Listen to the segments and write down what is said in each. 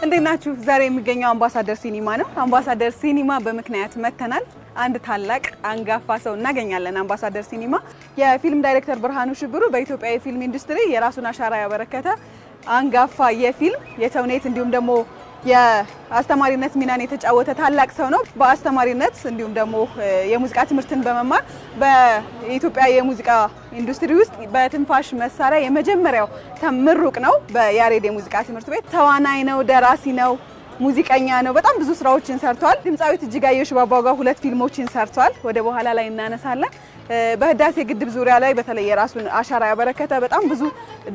እንዴት ናችሁ? ዛሬ የሚገኘው አምባሳደር ሲኒማ ነው። አምባሳደር ሲኒማ በምክንያት መተናል። አንድ ታላቅ አንጋፋ ሰው እናገኛለን። አምባሳደር ሲኒማ የፊልም ዳይሬክተር ብርሃኑ ሽብሩ በኢትዮጵያ የፊልም ኢንዱስትሪ የራሱን አሻራ ያበረከተ አንጋፋ የፊልም የተውኔት እንዲሁም ደግሞ የአስተማሪነት ሚናን የተጫወተ ታላቅ ሰው ነው። በአስተማሪነት እንዲሁም ደግሞ የሙዚቃ ትምህርትን በመማር በኢትዮጵያ የሙዚቃ ኢንዱስትሪ ውስጥ በትንፋሽ መሳሪያ የመጀመሪያው ተምሩቅ ነው። በያሬድ የሙዚቃ ትምህርት ቤት ተዋናይ ነው፣ ደራሲ ነው፣ ሙዚቀኛ ነው። በጣም ብዙ ስራዎችን ሰርቷል። ድምፃዊት እጅጋየሁ ሽባባው ጋር 2 ፊልሞችን ሰርቷል። ወደ በኋላ ላይ እናነሳለን። በህዳሴ ግድብ ዙሪያ ላይ በተለይ የራሱን አሻራ ያበረከተ በጣም ብዙ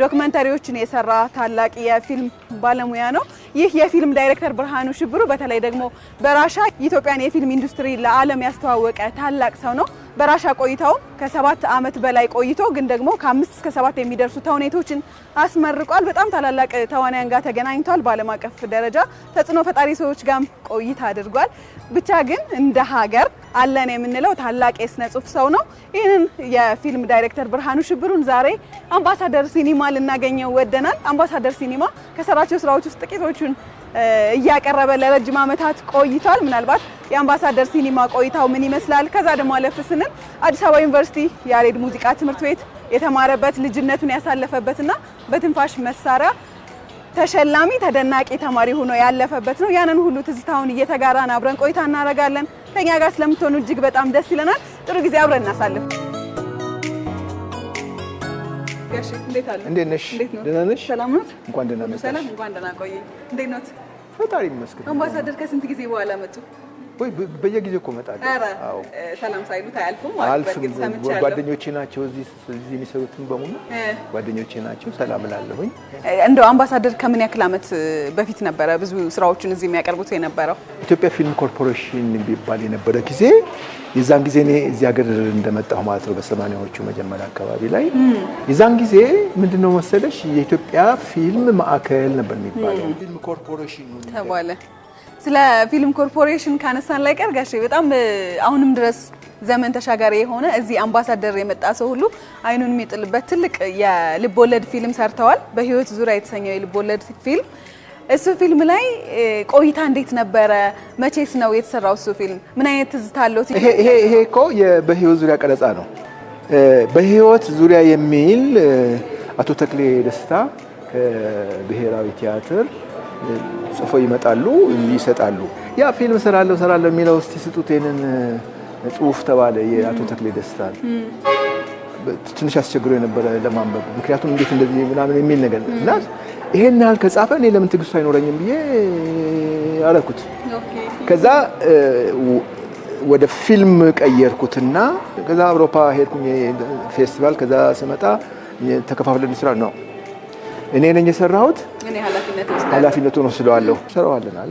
ዶክመንተሪዎችን የሰራ ታላቅ የፊልም ባለሙያ ነው። ይህ የፊልም ዳይሬክተር ብርሃኑ ሽብሩ በተለይ ደግሞ በራሻ ኢትዮጵያን የፊልም ኢንዱስትሪ ለዓለም ያስተዋወቀ ታላቅ ሰው ነው። በራሻ ቆይታው ከ7 ዓመት በላይ ቆይቶ ግን ደግሞ ከ5 እስከ 7 የሚደርሱ ተውኔቶችን አስመርቋል። በጣም ታላላቅ ተዋናያን ጋር ተገናኝቷል። በዓለም አቀፍ ደረጃ ተጽዕኖ ፈጣሪ ሰዎች ጋር ቆይታ አድርጓል። ብቻ ግን እንደ ሀገር አለን የምንለው ታላቅ የስነ ጽሁፍ ሰው ነው። ይህንን የፊልም ዳይሬክተር ብርሃኑ ሽብሩን ዛሬ አምባሳደር ሲኒማ ልናገኘው ወደናል። አምባሳደር ሲኒማ ከሰራቸው ስራዎች ውስጥ ጥቂቶቹን እያቀረበ ለረጅም ዓመታት ቆይቷል። ምናልባት የአምባሳደር ሲኒማ ቆይታው ምን ይመስላል? ከዛ ደግሞ አለፍ ስንል አዲስ አበባ ዩኒቨርሲቲ ያሬድ ሙዚቃ ትምህርት ቤት የተማረበት ልጅነቱን ያሳለፈበትና በትንፋሽ መሳሪያ ተሸላሚ ተደናቂ ተማሪ ሆኖ ያለፈበት ነው። ያንን ሁሉ ትዝታውን እየተጋራን አብረን ቆይታ እናደርጋለን። ከኛ ጋር ስለምትሆኑ እጅግ በጣም ደስ ይለናል። ጥሩ ጊዜ አብረን እናሳልፍ። ጋሽ እንዴት አለ? እንዴት ነሽ? ደህና ነሽ? ሰላም ነው? እንኳን ደህና መጣሽ። ሰላም፣ እንኳን ደህና ቆይ። እንዴት ነው? ፈጣሪ ይመስገን። አምባሳደር ከስንት ጊዜ በኋላ መጡ? ወይ በየጊዜው እኮ እመጣለሁ። አዎ፣ ሰላም ሳይሉት አያልፉም። ጓደኞቼ ናቸው እዚህ የሚሰሩትን በሙሉ ጓደኞቼ ናቸው። ሰላም እላለሁኝ። እንደው አምባሳደር ከምን ያክል ዓመት በፊት ነበረ ብዙ ስራዎችን እዚህ የሚያቀርቡት የነበረው? ኢትዮጵያ ፊልም ኮርፖሬሽን የሚባል የነበረ ጊዜ የዛን ጊዜ እኔ እዚህ ሀገር እንደመጣሁ ማለት ነው በ80ዎቹ መጀመሪያ አካባቢ ላይ የዛን ጊዜ ምንድነው መሰለሽ የኢትዮጵያ ፊልም ማዕከል ነበር የሚባለው ፊልም ኮርፖሬሽን ተባለ። ስለ ፊልም ኮርፖሬሽን ካነሳን ላይ ቀር ጋሼ በጣም አሁንም ድረስ ዘመን ተሻጋሪ የሆነ እዚህ አምባሳደር የመጣ ሰው ሁሉ አይኑን የሚጥልበት ትልቅ የልብ ወለድ ፊልም ሰርተዋል። በህይወት ዙሪያ የተሰኘው የልብ ወለድ ፊልም እሱ ፊልም ላይ ቆይታ እንዴት ነበረ? መቼስ ነው የተሰራው እሱ ፊልም? ምን አይነት ትዝታ አለው? ይሄ እኮ በህይወት ዙሪያ ቀረጻ ነው። በህይወት ዙሪያ የሚል አቶ ተክሌ ደስታ ከብሔራዊ ቲያትር ጽፎ ይመጣሉ ይሰጣሉ። ያ ፊልም ሰራለሁ የሚለው እስቲ ስጡት ይሄንን ጽሁፍ ተባለ። የአቶ ተክሌ ደስታ ትንሽ አስቸግሮ የነበረ ለማንበብ ምክንያቱም እንዴት እንደዚህ ምናምን የሚል ነገር እና ይሄን ያህል ከጻፈ እኔ ለምን ትግስቱ አይኖረኝም ብዬ አለኩት። ከዛ ወደ ፊልም ቀየርኩትና ከዛ አውሮፓ ሄድኩኝ ፌስቲቫል። ከዛ ስመጣ ተከፋፍለን ስራ ነው እኔ ነኝ የሰራሁት። እኔ ኃላፊነቱን ወስደዋለሁ። ሰራዋለናል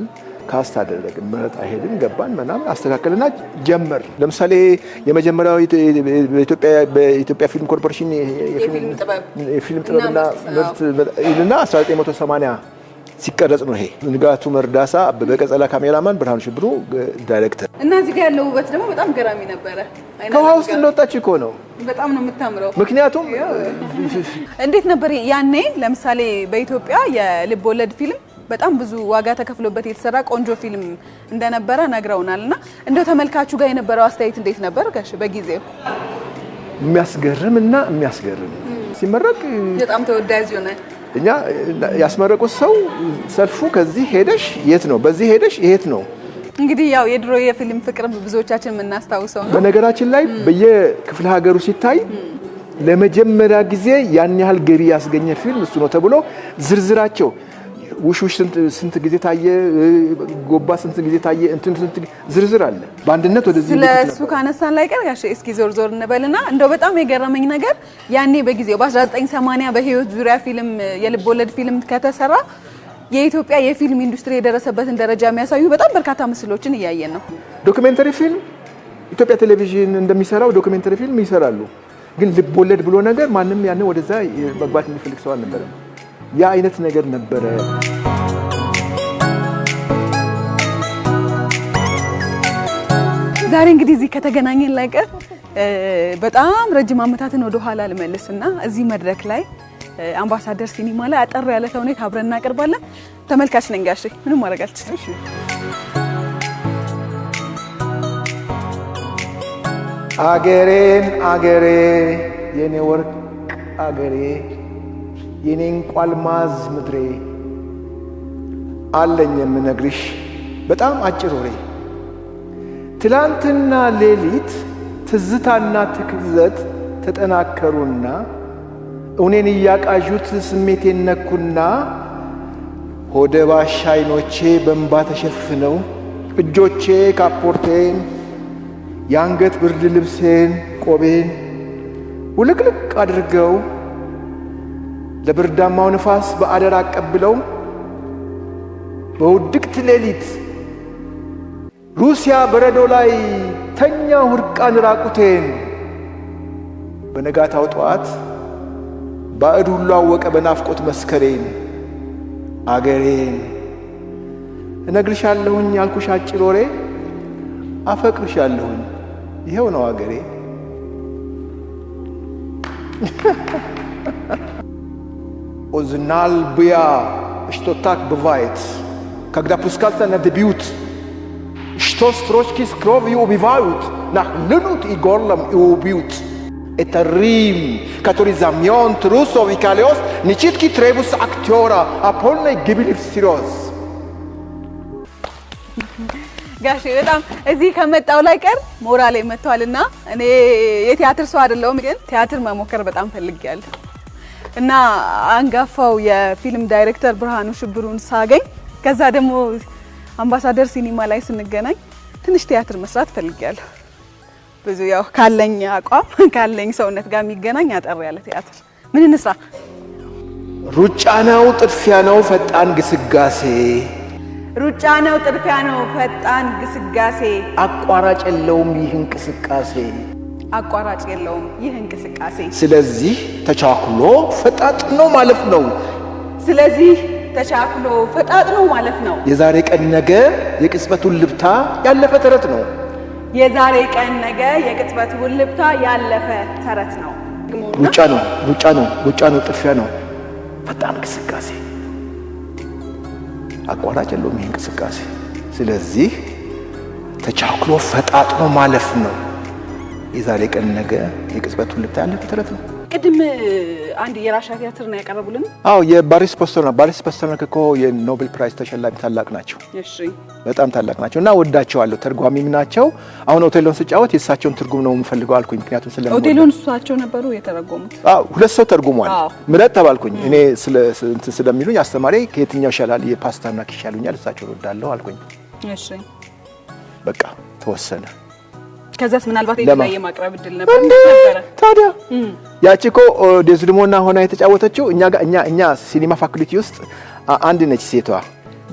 ካስት አደረግን መረጣ ሄድን ገባን ምናምን አስተካከልና ጀመር። ለምሳሌ የመጀመሪያው በኢትዮጵያ ፊልም ኮርፖሬሽን የፊልም ጥበብና ምርት እና 1980 ሲቀረጽ ነው። ይሄ ንጋቱ መርዳሳ፣ አበበ ቀጸላ ካሜራማን፣ ብርሃኑ ሽብሩ ዳይሬክተር እና እዚህ ጋር ያለው ውበት ደግሞ በጣም ገራሚ ነበረ። ከውሃ ውስጥ እንደወጣች እኮ ነው። በጣም ነው የምታምረው። ምክንያቱም እንዴት ነበር ያኔ ለምሳሌ በኢትዮጵያ የልብ ወለድ ፊልም በጣም ብዙ ዋጋ ተከፍሎበት የተሰራ ቆንጆ ፊልም እንደነበረ ነግረውናልና እንደው ተመልካቹ ጋር የነበረው አስተያየት እንዴት ነበር ጋሽ በጊዜው? የሚያስገርምና የሚያስገርም ሲመረቅ በጣም ተወዳጅ ሆነ። እኛ ያስመረቁት ሰው ሰልፉ ከዚህ ሄደሽ የት ነው በዚህ ሄደሽ የት ነው። እንግዲህ ያው የድሮ የፊልም ፍቅር ብዙዎቻችን የምናስታውሰው ነው። በነገራችን ላይ በየክፍለ ሀገሩ ሲታይ ለመጀመሪያ ጊዜ ያን ያህል ገቢ ያስገኘ ፊልም እሱ ነው ተብሎ ዝርዝራቸው ውሽ ስንት ጊዜ ታየ፣ ጎባ ስንት ጊዜ ታየ፣ እንትን ስንት ዝርዝር አለ። በአንድነት ወደዚህ ስለሱ ካነሳን ላይ ቀር ጋሽ እስኪ ዞር እንበልና እንደው በጣም የገረመኝ ነገር ያኔ በጊዜው በ1980 በህይወት ዙሪያ ፊልም የልብ ወለድ ፊልም ከተሰራ የኢትዮጵያ የፊልም ኢንዱስትሪ የደረሰበትን ደረጃ የሚያሳዩ በጣም በርካታ ምስሎችን እያየን ነው። ዶክመንተሪ ፊልም ኢትዮጵያ ቴሌቪዥን እንደሚሰራው ዶክመንተሪ ፊልም ይሰራሉ። ግን ልብ ወለድ ብሎ ነገር ማንም ያን ወደዛ መግባት የሚፈልግ ሰው አልነበረም። ያ አይነት ነገር ነበረ። ዛሬ እንግዲህ እዚህ ከተገናኘን ላይ ቀር በጣም ረጅም ዓመታትን ወደ ኋላ ልመልስና እዚህ መድረክ ላይ አምባሳደር ሲኒማ ላይ አጠር ያለ ተውኔት አብረን እናቀርባለን። ተመልካች ነኝ ጋሼ፣ ምንም ማድረግ አልችልም። አገሬን አገሬ የኔ ወርቅ አገሬ የኔ እንቋልማዝ ምድሬ አለኝ የምነግርሽ በጣም አጭር ወሬ። ትላንትና ሌሊት ትዝታና ትክዘት ተጠናከሩና እውኔን እያቃዡት ስሜቴን ነኩና ሆደ ባሻ አይኖቼ በእንባ ተሸፍነው እጆቼ ካፖርቴን የአንገት ብርድ ልብሴን ቆቤን ውልቅልቅ አድርገው ለብርዳማው ንፋስ በአደራ አቀብለው በውድቅት ሌሊት ሩሲያ በረዶ ላይ ተኛሁ እርቃን ራቁቴን። በነጋታው ጠዋት ባዕድ ሁሉ አወቀ በናፍቆት መስከሬን። አገሬን እነግርሻለሁኝ ያልኩሽ አጭር ወሬ አፈቅርሻለሁኝ ይሄው ነው አገሬ። Oznal bya что так бывает, когда пускаться на дебют, что строчки с кровью убивают, нахлынут и горлом и убьют. Это Рим, который замен трусов и колес, не читкий требус актера, а полной гибели всерьез. ጋሼ በጣም እዚህ ከመጣው ላይ ቀር ሞራሌ መጥቷልና እኔ የቲያትር ሰው አይደለሁም፣ ግን ቲያትር መሞከር በጣም ፈልጌያለሁ እና አንጋፋው የፊልም ዳይሬክተር ብርሃኑ ሽብሩን ሳገኝ ከዛ ደግሞ አምባሳደር ሲኒማ ላይ ስንገናኝ ትንሽ ቲያትር መስራት ፈልጌያለሁ። ብዙ ያው ካለኝ አቋም ካለኝ ሰውነት ጋር የሚገናኝ አጠር ያለ ቲያትር ምን እንስራ? ሩጫ ነው ጥድፊያ ነው ፈጣን ግስጋሴ፣ ሩጫ ነው ጥድፊያ ነው ፈጣን ግስጋሴ፣ አቋራጭ የለውም ይህ እንቅስቃሴ፣ አቋራጭ የለውም ይህ እንቅስቃሴ። ስለዚህ ተቻኩሎ ፈጣጥኖ ማለፍ ነው። ስለዚህ ተቻኩሎ ፈጣጥኖ ማለፍ ነው። የዛሬ ቀን ነገ የቅጽበቱን ልብታ ያለፈ ተረት ነው። የዛሬ ቀን ነገ የቅጽበቱን ልብታ ያለፈ ተረት ነው። ሩጫ ነው ሩጫ ነው ሩጫ ነው ጥድፊያ ነው ፈጣን ግስጋሴ፣ አቋራጭ የለውም ይህ እንቅስቃሴ። ስለዚህ ተቻኩሎ ፈጣጥኖ ማለፍ ነው። የዛሬ ቀን ነገ የቅጽበቱን ልብታ ያለፈ ተረት ነው። ቅድም አንድ የራሻ ቲያትር ነው ያቀረቡልን። አዎ የቦሪስ ፓስተርናክ እኮ የኖቤል ፕራይዝ ተሸላሚ ታላቅ ናቸው። እሺ በጣም ታላቅ ናቸው እና ወዳቸዋለሁ። ተርጓሚም ናቸው። አሁን ኦቴሎን ስጫወት የእሳቸውን ትርጉም ነው የምፈልገው አልኩኝ። ምክንያቱም ስለምን ኦቴሎን እሳቸው ነበሩ የተረጎሙት። አዎ ሁለት ሰው ተርጉሟል። ምረጥ ተባልኩኝ። እኔ ስለሚሉኝ አስተማሪ ከየትኛው ይሻላል የፓስተርናክ ይሻሉኛል እሳቸውን ወዳለሁ አልኩኝ። እሺ በቃ ተወሰነ። ከዛስ ምናልባት የተለያየ ማቅረብ እድል ነበር ታዲያ ያቺ እኮ ዴዝዲሞና ሆና የተጫወተችው እኛ ሲኒማ ፋኩልቲ ውስጥ አንድ ነች ሴቷ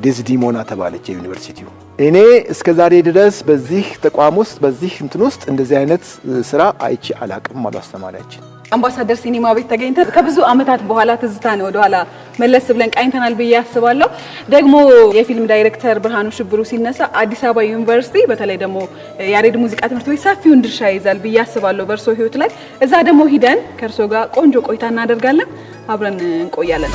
ዴዝዲሞና ተባለች የዩኒቨርሲቲው። እኔ እስከዛሬ ድረስ በዚህ ተቋም ውስጥ በዚህ እንትን ውስጥ እንደዚህ አይነት ስራ አይቼ አላቅም ማለት አስተማሪያችን። አምባሳደር ሲኒማ ቤት ተገኝተን ከብዙ አመታት በኋላ ትዝታ ነው ወደ ኋላ መለስ ብለን ቃኝተናል ብዬ አስባለሁ። ደግሞ የፊልም ዳይሬክተር ብርሃኑ ሽብሩ ሲነሳ አዲስ አበባ ዩኒቨርሲቲ በተለይ ደግሞ ያሬድ ሙዚቃ ትምህርት ቤት ሰፊውን ድርሻ ይዛል ብዬ አስባለሁ በእርሶ ህይወት ላይ። እዛ ደግሞ ሂደን ከእርሶ ጋር ቆንጆ ቆይታ እናደርጋለን፣ አብረን እንቆያለን።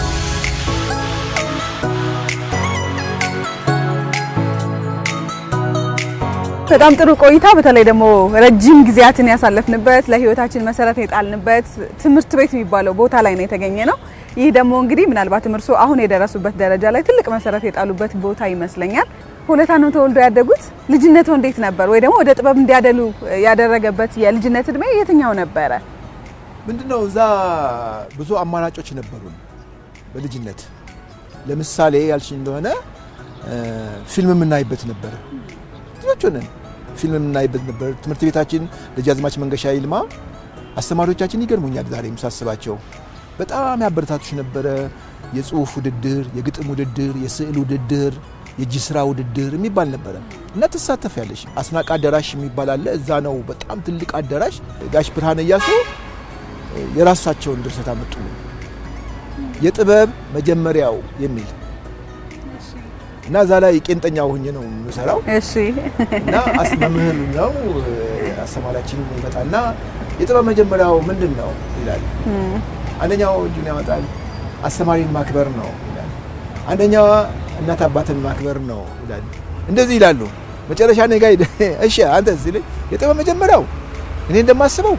በጣም ጥሩ ቆይታ፣ በተለይ ደግሞ ረጅም ጊዜያትን ያሳለፍንበት ለህይወታችን መሰረት የጣልንበት ትምህርት ቤት የሚባለው ቦታ ላይ ነው የተገኘነው። ይህ ደግሞ እንግዲህ ምናልባትም እርሶ አሁን የደረሱበት ደረጃ ላይ ትልቅ መሰረት የጣሉበት ቦታ ይመስለኛል። ሆለታ ነው ተወልዶ ያደጉት። ልጅነቱ እንዴት ነበር? ወይ ደግሞ ወደ ጥበብ እንዲያደሉ ያደረገበት የልጅነት እድሜ የትኛው ነበረ? ምንድነው? እዛ ብዙ አማራጮች ነበሩን በልጅነት። ለምሳሌ ያልሽ እንደሆነ ፊልም የምናይበት ነበር። ልጆች ሆነን ፊልም የምናይበት ነበር። ትምህርት ቤታችን ደጃዝማች መንገሻ ይልማ አስተማሪዎቻችን ይገርሙኛል ዛሬም ሳስባቸው። በጣም ያበረታቱሽ ነበረ። የጽሁፍ ውድድር፣ የግጥም ውድድር፣ የስዕል ውድድር፣ የእጅ ስራ ውድድር የሚባል ነበረ እና ትሳተፊያለሽ። አስናቅ አዳራሽ የሚባል አለ። እዛ ነው በጣም ትልቅ አዳራሽ። ጋሽ ብርሃነ እያሱ የራሳቸውን ድርሰት አመጡልን። የጥበብ መጀመሪያው የሚል እና እዛ ላይ ቄንጠኛ ሆኜ ነው የምሰራው። እሺ እና መምህር ነው አስተማሪያችን ይመጣና የጥበብ መጀመሪያው ምንድን ነው ይላል። አንደኛው እጁን ያወጣል አስተማሪን ማክበር ነው ይላል። አንደኛው እናት አባትን ማክበር ነው ይላል። እንደዚህ ይላሉ። መጨረሻ እኔ ጋር እሺ አንተ እዚህ ላይ የጥበብ መጀመሪያው እኔ እንደማስበው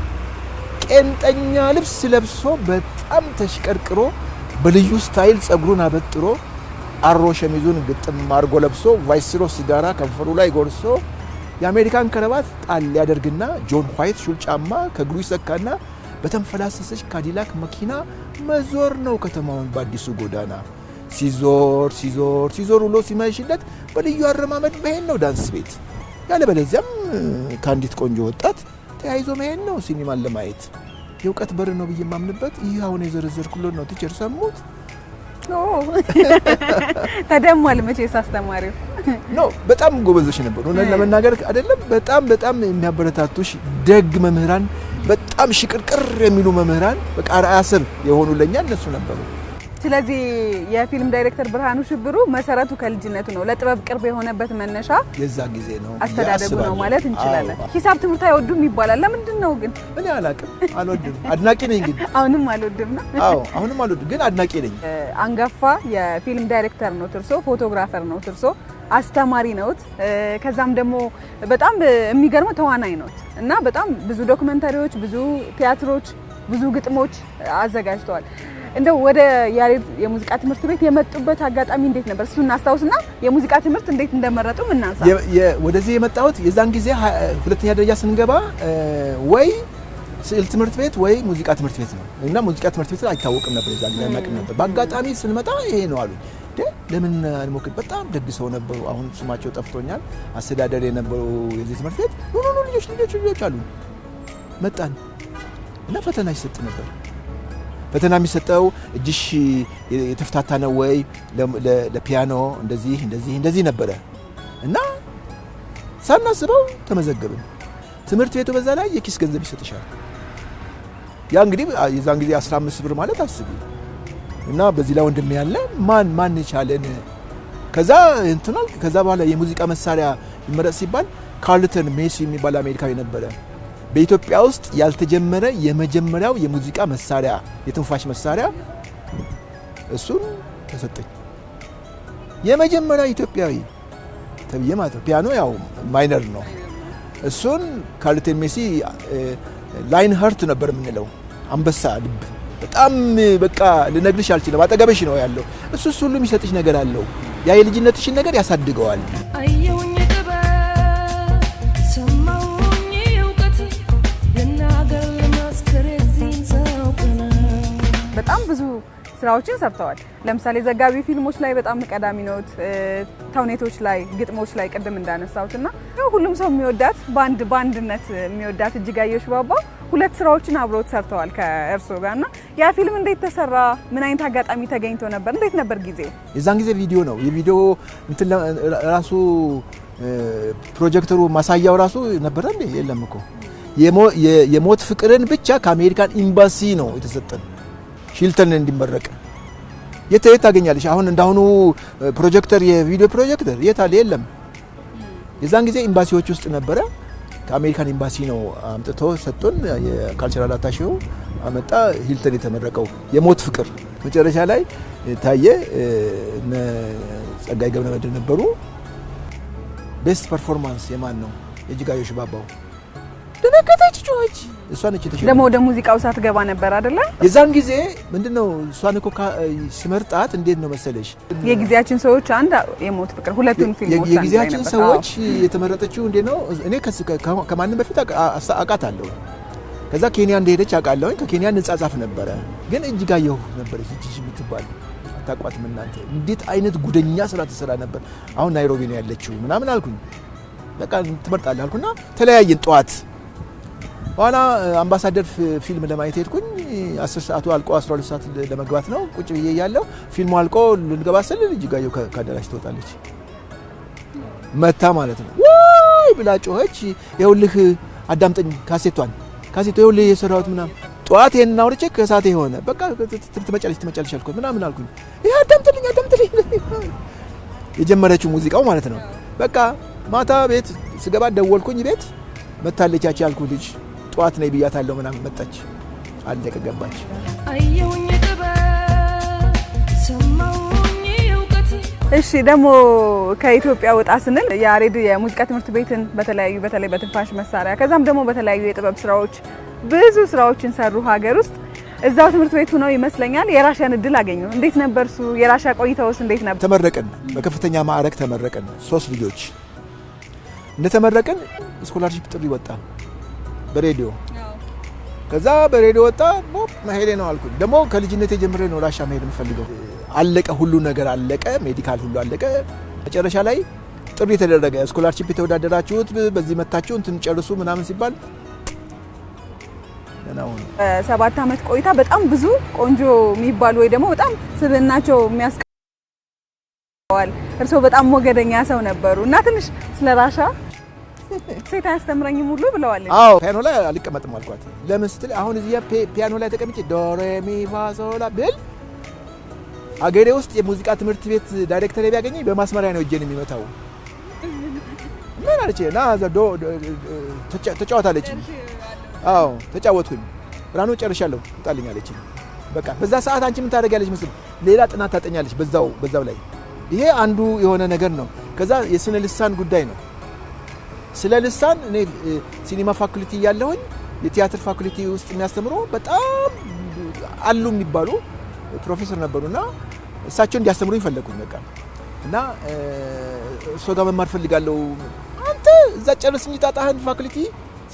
ቄንጠኛ ልብስ ለብሶ በጣም ተሽቀርቅሮ በልዩ ስታይል ጸጉሩን አበጥሮ አሮ ሸሚዙን ግጥም አድርጎ ለብሶ ቫይስሮ ሲጋራ ከንፈሩ ላይ ጎርሶ የአሜሪካን ከረባት ጣል ያደርግና ጆን ዋይት ሹል ጫማ ከእግሩ ይሰካና በተንፈላሰሰች ካዲላክ መኪና መዞር ነው ከተማውን በአዲሱ ጎዳና። ሲዞር ውሎ ሲመሽለት በልዩ አረማመድ መሄድ ነው ዳንስ ቤት። ያለበለዚያም ከአንዲት ቆንጆ ወጣት ተያይዞ መሄድ ነው ሲኒማን ለማየት። የእውቀት በር ነው ብዬ የማምንበት ይህ አሁን የዘረዘርኩሎት ነው። ቲቸር ሰሙት? ተደሟል መቼስ አስተማሪው ኖ በጣም ጎበዞች ነበሩ። ለመናገር አይደለም በጣም የሚያበረታቱሽ ደግ መምህራን፣ በጣም ሽቅርቅር የሚሉ መምህራን በቃ አርአያ ስር የሆኑልኛ እነሱ ነበሩ። ስለዚህ የፊልም ዳይሬክተር ብርሃኑ ሽብሩ መሰረቱ ከልጅነቱ ነው። ለጥበብ ቅርብ የሆነበት መነሻ የዛ ጊዜ ነው አስተዳደጉ ነው ማለት እንችላለን። ሂሳብ ትምህርት አይወዱም ይባላል። ለምንድን ነው ግን? እኔ አላውቅም፣ አልወድም። አድናቂ ነኝ ግን አሁንም አልወድም ነው። አዎ አሁንም አልወድም ግን አድናቂ ነኝ። አንጋፋ የፊልም ዳይሬክተር ነው ትርሶ፣ ፎቶግራፈር ነው ትርሶ፣ አስተማሪ ነውት። ከዛም ደግሞ በጣም የሚገርመው ተዋናይ ነውት እና በጣም ብዙ ዶክመንታሪዎች፣ ብዙ ቲያትሮች፣ ብዙ ግጥሞች አዘጋጅተዋል። እንደው ወደ ያሬድ የሙዚቃ ትምህርት ቤት የመጡበት አጋጣሚ እንዴት ነበር? እሱን እናስታውስና የሙዚቃ ትምህርት እንዴት እንደመረጡ እናንሳ። ወደዚህ የመጣሁት የዛን ጊዜ ሁለተኛ ደረጃ ስንገባ ወይ ስዕል ትምህርት ቤት ወይ ሙዚቃ ትምህርት ቤት ነው እና ሙዚቃ ትምህርት ቤት አይታወቅም ነበር፣ የዛን ጊዜ አናውቅም ነበር። በአጋጣሚ ስንመጣ ይሄ ነው አሉኝ። ለምን አንሞክር? በጣም ደግ ሰው ነበሩ። አሁን ስማቸው ጠፍቶኛል። አስተዳደር የነበሩ የዚህ ትምህርት ቤት ልጆች አሉ። መጣን እና ፈተና ይሰጥ ነበር። ፈተና የሚሰጠው እጅሽ የተፍታታ ነው ወይ ለፒያኖ እንደዚህ ነበረ እና ሳናስበው ተመዘገብን። ትምህርት ቤቱ በዛ ላይ የኪስ ገንዘብ ይሰጥሻል። ያ እንግዲህ የዛን ጊዜ 15 ብር ማለት አስቢ እና በዚህ ላይ ወንድም ያለ ማን ይቻለን። ከዛ በኋላ የሙዚቃ መሳሪያ ይመረጥ ሲባል ካርልተን ሜሲ የሚባል አሜሪካዊ ነበረ። በኢትዮጵያ ውስጥ ያልተጀመረ የመጀመሪያው የሙዚቃ መሳሪያ የትንፋሽ መሳሪያ እሱን ተሰጠኝ። የመጀመሪያው ኢትዮጵያዊ ተብዬ ማለት ነው። ፒያኖ ያው ማይነር ነው። እሱን ካርልተን ሜሲ ላይን ሀርት ነበር የምንለው፣ አንበሳ ልብ። በጣም በቃ ልነግርሽ አልችልም። አጠገብሽ ነው ያለው። እሱ ሁሉ የሚሰጥሽ ነገር አለው። ያ የልጅነትሽን ነገር ያሳድገዋል። በጣም ብዙ ስራዎችን ሰርተዋል። ለምሳሌ ዘጋቢ ፊልሞች ላይ በጣም ቀዳሚ ነዎት። ተውኔቶች ላይ፣ ግጥሞች ላይ ቅድም እንዳነሳሁትና ሁሉም ሰው የሚወዳት በአንድነት የሚወዳት እጅጋየሁ ሽባባው ሁለት ስራዎችን አብሮት ሰርተዋል ከእርሶ ጋርና ያ ፊልም እንዴት ተሰራ? ምን አይነት አጋጣሚ ተገኝቶ ነበር? እንዴት ነበር ጊዜው? የዛን ጊዜ ቪዲዮ ነው። የቪዲዮ እንትን ራሱ ፕሮጀክተሩ ማሳያው ራሱ ነበረ እንዴ? የለም እኮ የሞት ፍቅርን ብቻ ከአሜሪካን ኤምባሲ ነው የተሰጠን ሂልተን እንዲመረቅ። የት ታገኛለሽ? አሁን እንዳሁኑ ፕሮጀክተር የቪዲዮ ፕሮጀክተር የት አለ? የለም። የዛን ጊዜ ኤምባሲዎች ውስጥ ነበረ። ከአሜሪካን ኤምባሲ ነው አምጥቶ ሰጡን። የካልቸራል አታሼው አመጣ ሂልተን የተመረቀው የሞት ፍቅር። መጨረሻ ላይ ታየ። ጸጋይ ገብረመድህን ነበሩ። ቤስት ፐርፎርማንስ የማን ነው? የእጅጋየሁ ሽባባው። ደነገጠች፣ ጮኸች። እሷ ነች የተሸለመችው። ደግሞ ወደ ሙዚቃው ሳትገባ ነበር አይደለ? የዛን ጊዜ ምንድነው እሷን እኮ ስመርጣት እንዴት ነው መሰለሽ? የጊዜያችን ሰዎች አንድ የሞት ፍቅር ሁለቱም ፊልሞች የጊዜያችን ሰዎች የተመረጠችው እንዴት ነው? እኔ ከማንም በፊት አውቃታለሁ። ከዛ ኬንያ እንደሄደች አውቃለሁ። ከኬንያ እንጻጻፍ ነበረ። ግን እጅጋየሁ ነበረች እጅ የምትባል አታውቋትም እናንተ? እንዴት አይነት ጉደኛ ስራ ትሰራ ነበር። አሁን ናይሮቢ ነው ያለችው ምናምን አልኩኝ። በቃ ትመርጣለህ አልኩና ተለያየን። ጠዋት በኋላ አምባሳደር ፊልም ለማየት ሄድኩኝ። 10 ሰዓቱ አልቆ 12 ሰዓት ለመግባት ነው። ቁጭ ብዬ ያለው ፊልሙ አልቆ ልንገባ ስል እጅጋየሁ ከአዳራሽ ትወጣለች። መታ ማለት ነው። ወይ ብላ ጮኸች። ይኸውልህ አዳምጠኝ፣ ካሴቷን ይኸውልህ የሰራሁት ምናምን ጠዋት ይሄን አውርቼ ከሳቴ ሆነ። በቃ ትመጫለሽ አልኩት ምናምን አልኩኝ። ይሄ አዳምጥልኝ የጀመረችው ሙዚቃው ማለት ነው። በቃ ማታ ቤት ስገባ ደወልኩኝ። ቤት መታለች ያቺ ያልኩ ልጅ ጠዋት ነይ ብያታለሁ ምናምን መጣች። አለቀ ገባች። እሺ ደግሞ ከኢትዮጵያ ወጣ ስንል ያሬድ የሙዚቃ ትምህርት ቤትን በተለይ በትንፋሽ መሳሪያ ከዛም ደግሞ በተለያዩ የጥበብ ስራዎች ብዙ ስራዎችን ሰሩ ሀገር ውስጥ እዛው ትምህርት ቤት ሆነው ይመስለኛል የራሻን እድል አገኙ። እንዴት ነበር እሱ የራሻ ቆይታውስ እንዴት ነበር? ተመረቅን፣ በከፍተኛ ማዕረግ ተመረቅን። 3 ልጆች እንደተመረቅን ስኮላርሺፕ ጥሪ ወጣ በሬዲዮ። ከዛ በሬዲዮ ወጣ መሄዴ ነው አልኩኝ። ደግሞ ከልጅነቴ ጀምሬ ነው ራሻ መሄድ የምፈልገው። አለቀ፣ ሁሉ ነገር አለቀ፣ ሜዲካል ሁሉ አለቀ። መጨረሻ ላይ ጥሪ ተደረገ። ስኮላርሺፕ የተወዳደራችሁት በዚህ መታችሁ እንትን ጨርሱ ምናምን ሲባል ነው። 7 ዓመት ቆይታ በጣም ብዙ ቆንጆ የሚባሉ ወይ ደግሞ በጣም ስብናቸው የሚያስቀዋል። እርሶ በጣም ሞገደኛ ሰው ነበሩ እና ትንሽ ስለ ራሻ ሴት አያስተምረኝም ሁሉ ብለዋል። አዎ ፒያኖ ላይ አልቀመጥም አልኳት። ለምን ስትል አሁን እዚህ ፒያኖ ላይ ተቀምጬ ዶሬ ሚ ፋ ሶላ ብል አገሬ ውስጥ የሙዚቃ ትምህርት ቤት ዳይሬክተር ቢያገኘኝ በማስመሪያ ነው እጄን የሚመታው። ምን አለች ና ዘዶ ተጫወታለች። አዎ ተጫወትኩኝ። ብርሃኑ ጨርሻለሁ ውጣልኝ አለች። በቃ በዛ ሰዓት አንቺ ምን ታደርጊያለሽ መስል ሌላ ጥናት ታጠኛለች በዛው ላይ። ይሄ አንዱ የሆነ ነገር ነው። ከዛ የስነ ልሳን ጉዳይ ነው። ስለ ልሳን እኔ ሲኒማ ፋኩልቲ ያለሁኝ የቲያትር ፋኩልቲ ውስጥ የሚያስተምሩ በጣም አሉ የሚባሉ ፕሮፌሰር ነበሩና እሳቸው እንዲያስተምሩ ይፈልጉኝ በቃ እና እሱ ጋር መማር ፈልጋለሁ። አንተ እዛ ጨርስኝ ጣጣህን ፋኩልቲ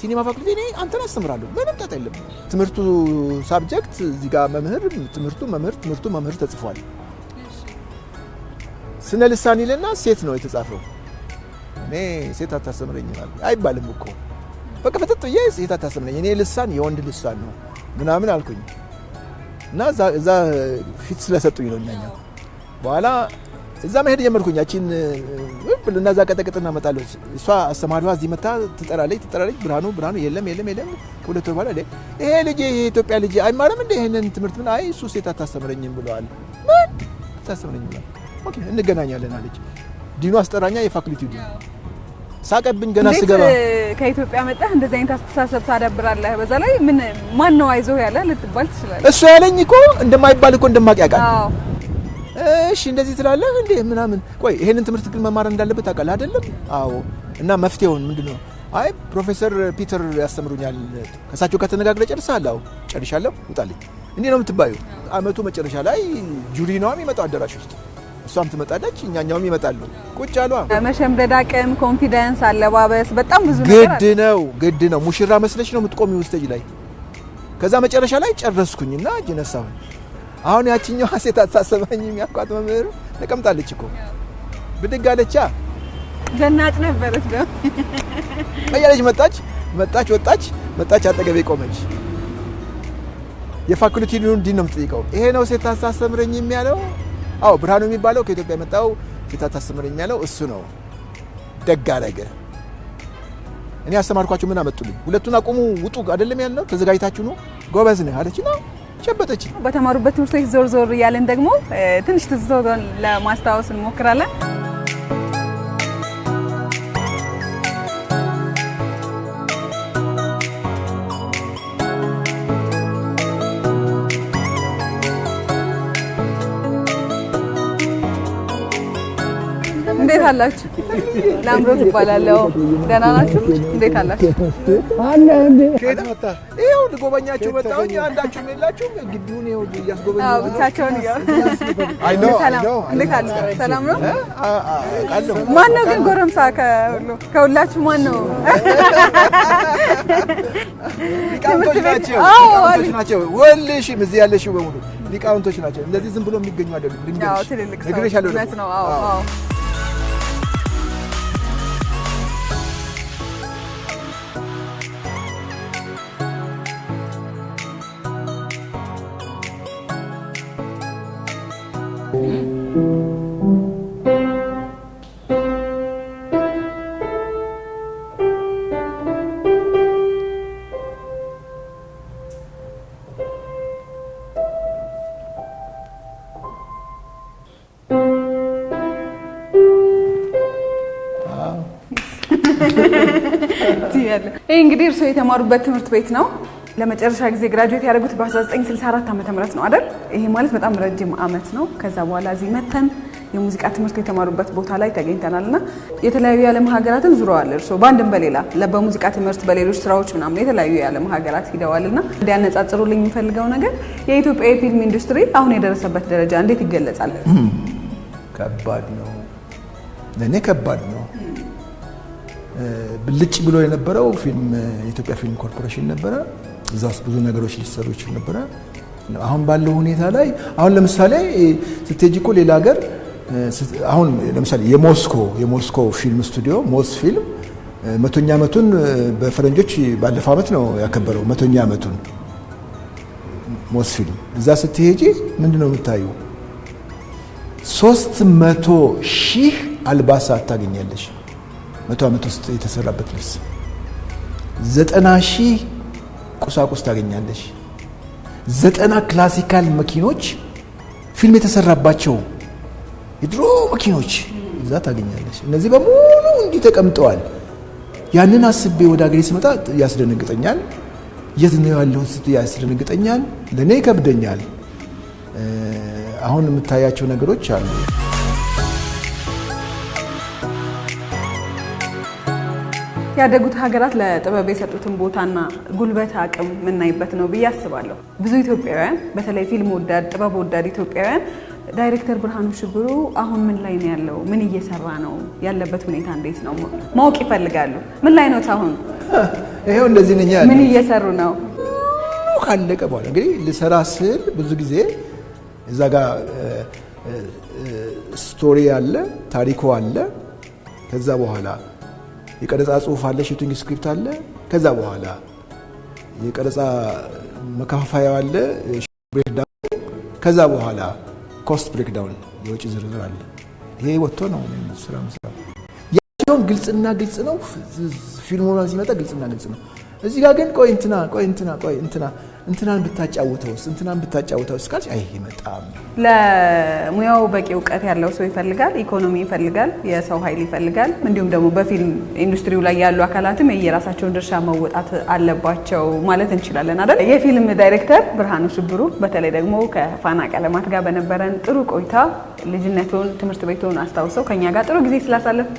ሲኒማ ፋኩልቲ እኔ አንተን አስተምራለሁ ምንም ጣጣ የለም። ትምህርቱ ሳብጀክት እዚህ ጋር ትምህርቱ መምህር ተጽፏል። ስነ ልሳን ይልና ሴት ነው የተጻፈው። እኔ ሴት አታስተምረኝ አይባልም እኮ በቃ ፈተት ብዬ ሴት አታስተምረኝ እኔ ልሳን የወንድ ልሳን ነው ምናምን አልኩኝ እና እዛ ፊት ስለሰጡኝ ነው እኛኛ በኋላ እዛ መሄድ ጀመርኩኝ። ያቺን ብልና እዛ ቀጠቅጥና መጣለሁ። እሷ አስተማሪዋ እዚህ መታ ትጠራለች ብርሃኑ የለም ሁለት ወር በኋላ ይሄ ልጅ የኢትዮጵያ ልጅ አይማርም እንደ ይሄንን ትምህርት ምን አይ እሱ ሴት አታስተምረኝም ብለዋል። ምን አታስተምረኝም? ኦኬ እንገናኛለን አለች። ዲኑ አስጠራኛ የፋኩልቲው ዲኑ ሳቀብኝ ገና ስገባ። ከኢትዮጵያ መጣህ እንደዚህ አይነት አስተሳሰብ ታዳብራለህ። በዛ ላይ ማን ነው አይዞህ ያለ ልትባል ትችላለህ። እሱ ያለኝ እኮ እንደማይባል እኮ እንደማቅ ያውቃል። እሺ እንደዚህ ትላለህ እንዴ ምናምን። ቆይ ይሄንን ትምህርት ግን መማር እንዳለበት ታውቃለህ አይደለም? አዎ። እና መፍትሄውን ምንድነው? አይ ፕሮፌሰር ፒተር ያስተምሩኛል። ከሳቸው ጋር ተነጋግረህ ጨርሰሃል? አዎ ጨርሻለሁ። ውጣልኝ። እንዴ ነው የምትባዩ? አመቱ መጨረሻ ላይ ጁሪ ነው የሚመጣው አዳራሽ ውስጥ። እሷም ትመጣለች እኛኛውም ይመጣሉ። ቁጭ አሉ። መሸምደድ አቅም፣ ኮንፊደንስ፣ አለባበስ በጣም ብዙ ነገር ግድ ነው። ሙሽራ መስለሽ ነው የምትቆሚው ስቴጅ ላይ። ከዛ መጨረሻ ላይ ጨረስኩኝና እጅ ነሳሁኝ። አሁን ያቺኛው ሴት አታሰበኝ የሚያቋት መምህር ተቀምጣለች እኮ ብድግ አለቻ። ዘናጭ ነበረች ነው በያለች መጣች አጠገቤ ቆመች። የፋኩልቲ ዲን ነው የምትጠይቀው። ይሄ ነው ሴት አታስተምረኝ የሚያለው? አዎ ብርሃኑ የሚባለው ከኢትዮጵያ የመጣው ሴት አታስተምረኝ የሚያለው እሱ ነው። ደግ አደረገ። እኔ አስተማርኳችሁ ምን አመጡልኝ? ሁለቱን አቁሙ ውጡ አይደለም ያለው ተዘጋጅታችሁ ነው ጎበዝ ነህ አለችና ጨበጠች። በተማሩበት ትምህርት ቤት ዞር እያለን ደግሞ ትንሽ ትዝታውን ለማስታወስ እንሞክራለን። እንዴት አላችሁ? ላምሮት እባላለሁ። ደህና ናችሁ? እንዴት አላችሁ? ከየት መጣ? ይኸው ልጎበኛችሁ መጣሁኝ። አንዳችሁም የላችሁም? ግቢውን ይኸው እያስጎበኙ ነው። ብቻቸውን እንዴት አለ? ሰላም ነው? አውቃለሁ። ማን ነው ግን ጎረምሳ ከሁላችሁ ማን ነው? ሊቃውንቶች ናቸው። ወልሽም እዚህ ያለሽው በሙሉ ሊቃውንቶች ናቸው። እንደዚህ ዝም ብሎ የሚገኙ አይደሉም። ትልልቅ ሰው ነው። አዎ ይሄ እንግዲህ እርስዎ የተማሩበት ትምህርት ቤት ነው። ለመጨረሻ ጊዜ ግራጁዌት ያደረጉት በ1964 ዓመተ ምህረት ነው አይደል? ይሄ ማለት በጣም ረጅም ዓመት ነው። ከዛ በኋላ እዚህ መተን የሙዚቃ ትምህርት የተማሩበት ቦታ ላይ ተገኝተናልና የተለያዩ የዓለም ሀገራትን ዙረዋል። እርሶ በአንድም በሌላ በሙዚቃ ትምህርት በሌሎች ስራዎች ምናምን የተለያዩ የዓለም ሀገራት ሂደዋልና እንዲያነጻጽሩልኝ የሚፈልገው ነገር የኢትዮጵያ የፊልም ኢንዱስትሪ አሁን የደረሰበት ደረጃ እንዴት ይገለጻል? ከባድ ነው፣ ለእኔ ከባድ ነው። ብልጭ ብሎ የነበረው ፊልም የኢትዮጵያ ፊልም ኮርፖሬሽን ነበረ። እዛ ውስጥ ብዙ ነገሮች ሊሰሩ ይችላል ነበረ። አሁን ባለው ሁኔታ ላይ አሁን ለምሳሌ ስትሄጂ እኮ ሌላ ሀገር አሁን ለምሳሌ የሞስኮ ፊልም ስቱዲዮ ሞስ ፊልም 100ኛ ዓመቱን በፈረንጆች ባለፈው ዓመት ነው ያከበረው 100ኛ ዓመቱን ሞስ ፊልም። እዛ ስትሄጂ ምንድነው የምታዩ? 300,000 አልባሳት ታገኛለሽ። 100 ዓመት ውስጥ የተሰራበት ልብስ 90,000 ቁሳቁስ ታገኛለሽ። 90 ክላሲካል መኪኖች ፊልም የተሰራባቸው የድሮ መኪኖች እዛ ታገኛለሽ። እነዚህ በሙሉ እንዲህ ተቀምጠዋል። ያንን አስቤ ወደ ሀገሬ ስመጣ ያስደነግጠኛል። የት ነው ያለሁት ስትይ ያስደነግጠኛል። ለኔ ይከብደኛል። አሁን የምታያቸው ነገሮች አሉ። ያደጉት ሀገራት ለጥበብ የሰጡትን ቦታና ጉልበት አቅም የምናይበት ነው ብዬ አስባለሁ። ብዙ ኢትዮጵያውያን በተለይ ፊልም ወዳድ ጥበብ ወዳድ ኢትዮጵያውያን ዳይሬክተር ብርሃኑ ሽብሩ አሁን ምን ላይ ነው ያለው? ምን እየሰራ ነው? ያለበት ሁኔታ እንዴት ነው? ማወቅ ይፈልጋሉ። ምን ላይ ነው አሁን? ይሄው እንደዚህ ነኝ ያለው። ምን እየሰሩ ነው? ካለቀ በኋላ እንግዲህ ልሰራ ስል ብዙ ጊዜ እዛ ጋር ስቶሪ አለ፣ ታሪኮ አለ። ከዛ በኋላ የቀረጻ ጽሁፍ አለ፣ ሹቲንግ ስክሪፕት አለ። ከዛ በኋላ የቀረጻ መከፋፈያ አለ፣ ብሬክዳውን። ከዛ በኋላ ኮስት ብሬክዳውን፣ የወጪ ዝርዝር አለ። ይሄ ወጥቶ ነው ስራ መስራት። ያው ግልጽና ግልጽ ነው። ፊልሙ ላይ ሲመጣ ግልጽና ግልጽ ነው። እዚህ ጋር ግን ቆይ እንትናን ብታጫውተውስ ካልሽ አይመጣም። ለሙያው በቂ እውቀት ያለው ሰው ይፈልጋል፣ ኢኮኖሚ ይፈልጋል፣ የሰው ኃይል ይፈልጋል። እንዲሁም ደግሞ በፊልም ኢንዱስትሪው ላይ ያሉ አካላትም የየራሳቸውን ድርሻ መወጣት አለባቸው ማለት እንችላለን አይደል? የፊልም ዳይሬክተር ብርሃኑ ሽብሩ በተለይ ደግሞ ከፋና ቀለማት ጋር በነበረን ጥሩ ቆይታ ልጅነቱን ትምህርት ቤቱን አስታውሰው ከኛ ጋር ጥሩ ጊዜ ስላሳለፍ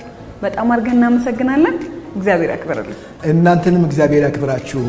በጣም አድርገን እናመሰግናለን። እግዚአብሔር ያክብርልን። እናንተንም እግዚአብሔር ያክብራችሁ።